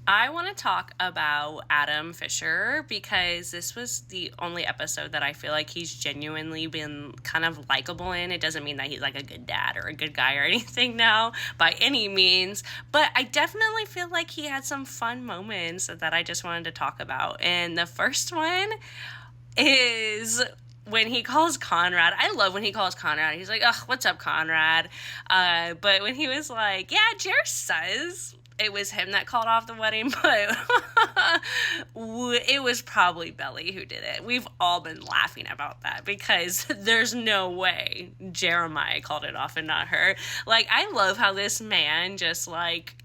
I want to talk about Adam Fisher because this was the only episode that I feel like he's genuinely been kind of likable in. It doesn't mean that he's like a good dad or a good guy or anything now by any means, but I definitely feel like he had some fun moments that I just wanted to talk about. And the first one is when he calls Conrad. I love when he calls Conrad. He's like, "Ugh, what's up, Conrad?" But when he was like, "Yeah, Jer says it was him that called off the wedding," but it was probably Belly who did it. We've all been laughing about that because there's no way Jeremiah called it off and not her. Like, I love how this man just like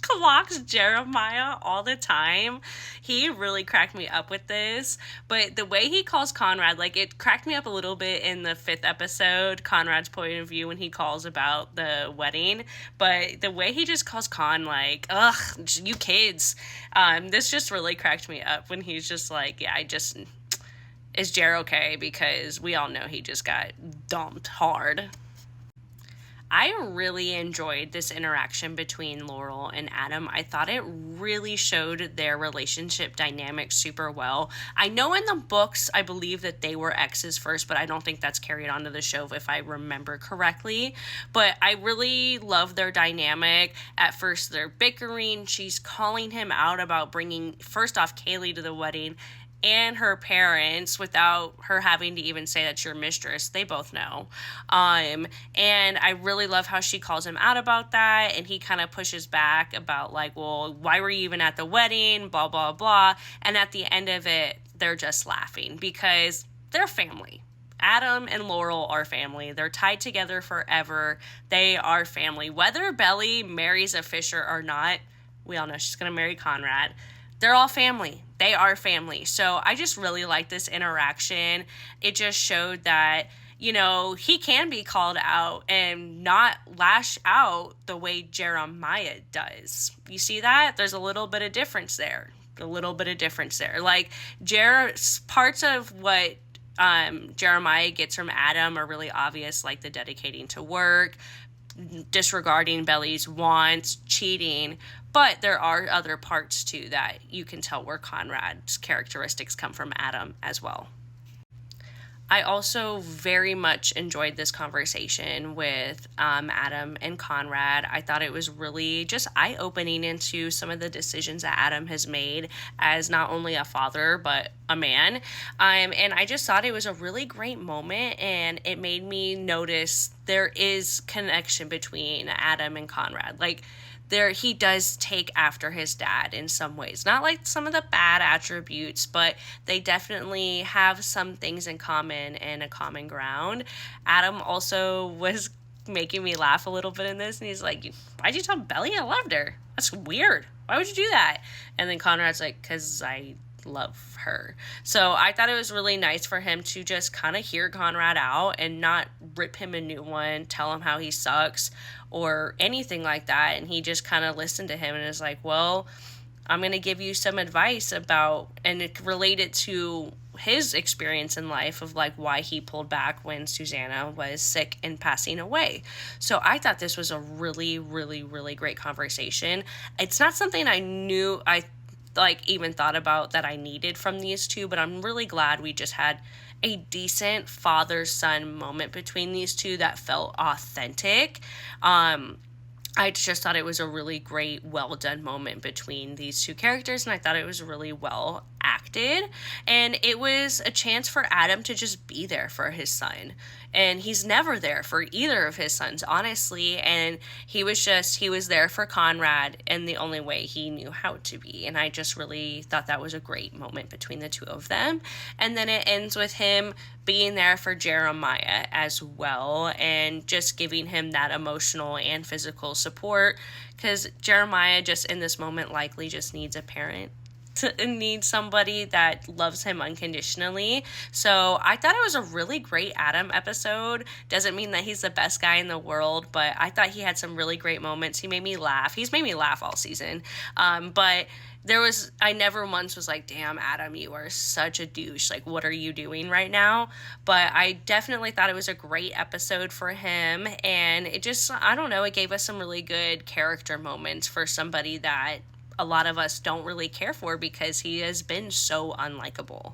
clocks Jeremiah all the time. He really cracked me up with this, but the way he calls Conrad, like, it cracked me up a little bit in the 5th episode, Conrad's point of view when he calls about the wedding, but the way he just calls Con like, "Ugh, you kids," this just really cracked me up when he's just like, "Yeah, is Jer okay?" Because we all know he just got dumped hard. I really enjoyed this interaction between Laurel and Adam. I thought it really showed their relationship dynamic super well. I know in the books, I believe that they were exes first, but I don't think that's carried onto the show if I remember correctly. But I really love their dynamic. At first, they're bickering. She's calling him out about bringing, first off, Kaylee to the wedding and her parents without her having to even say that's your mistress. They both know. And I really love how she calls him out about that. And he kind of pushes back about like, "Well, why were you even at the wedding? Blah, blah, blah." And at the end of it, they're just laughing because they're family. Adam and Laurel are family. They're tied together forever. They are family. Whether Belly marries a Fisher or not, we all know she's going to marry Conrad. They're all family. They are family. So I just really like this interaction. It just showed that, he can be called out and not lash out the way Jeremiah does. You see that? There's a little bit of difference there. Like, parts of what Jeremiah gets from Adam are really obvious, like the dedicating to work, disregarding Belly's wants, cheating, but there are other parts too that you can tell where Conrad's characteristics come from Adam as well. I also very much enjoyed this conversation with Adam and Conrad. I thought it was really just eye-opening into some of the decisions that Adam has made as not only a father, but a man. And I just thought it was a really great moment, and it made me notice there is connection between Adam and Conrad. Like, he does take after his dad in some ways. Not like some of the bad attributes, but they definitely have some things in common and a common ground. Adam also was making me laugh a little bit in this, and he's like, "Why'd you tell Belly I loved her? That's weird. Why would you do that?" And then Conrad's like, "'Cause I love her." So I thought it was really nice for him to just kind of hear Conrad out and not rip him a new one, tell him how he sucks or anything like that. And he just kind of listened to him and is like, "Well, I'm going to give you some advice about," and it related to his experience in life of like why he pulled back when Susanna was sick and passing away. So I thought this was a really, really, really great conversation. It's not something I knew I like even thought about that I needed from these two, but I'm really glad we just had a decent father-son moment between these two that felt authentic. I just thought it was a really great, well-done moment between these two characters, and I thought it was really well acted, and it was a chance for Adam to just be there for his son, and he's never there for either of his sons, honestly, and he was there for Conrad in the only way he knew how to be, and I just really thought that was a great moment between the two of them. And then it ends with him being there for Jeremiah as well, and just giving him that emotional and physical support, because Jeremiah just in this moment likely just needs a parent, need somebody that loves him unconditionally. So I thought it was a really great Adam episode. Doesn't mean that he's the best guy in the world, but I thought he had some really great moments. He made me laugh. He's made me laugh all season. But I never once was like, "Damn, Adam, you are such a douche. Like, what are you doing right now?" But I definitely thought it was a great episode for him. And it just, I don't know, it gave us some really good character moments for somebody that a lot of us don't really care for because he has been so unlikable.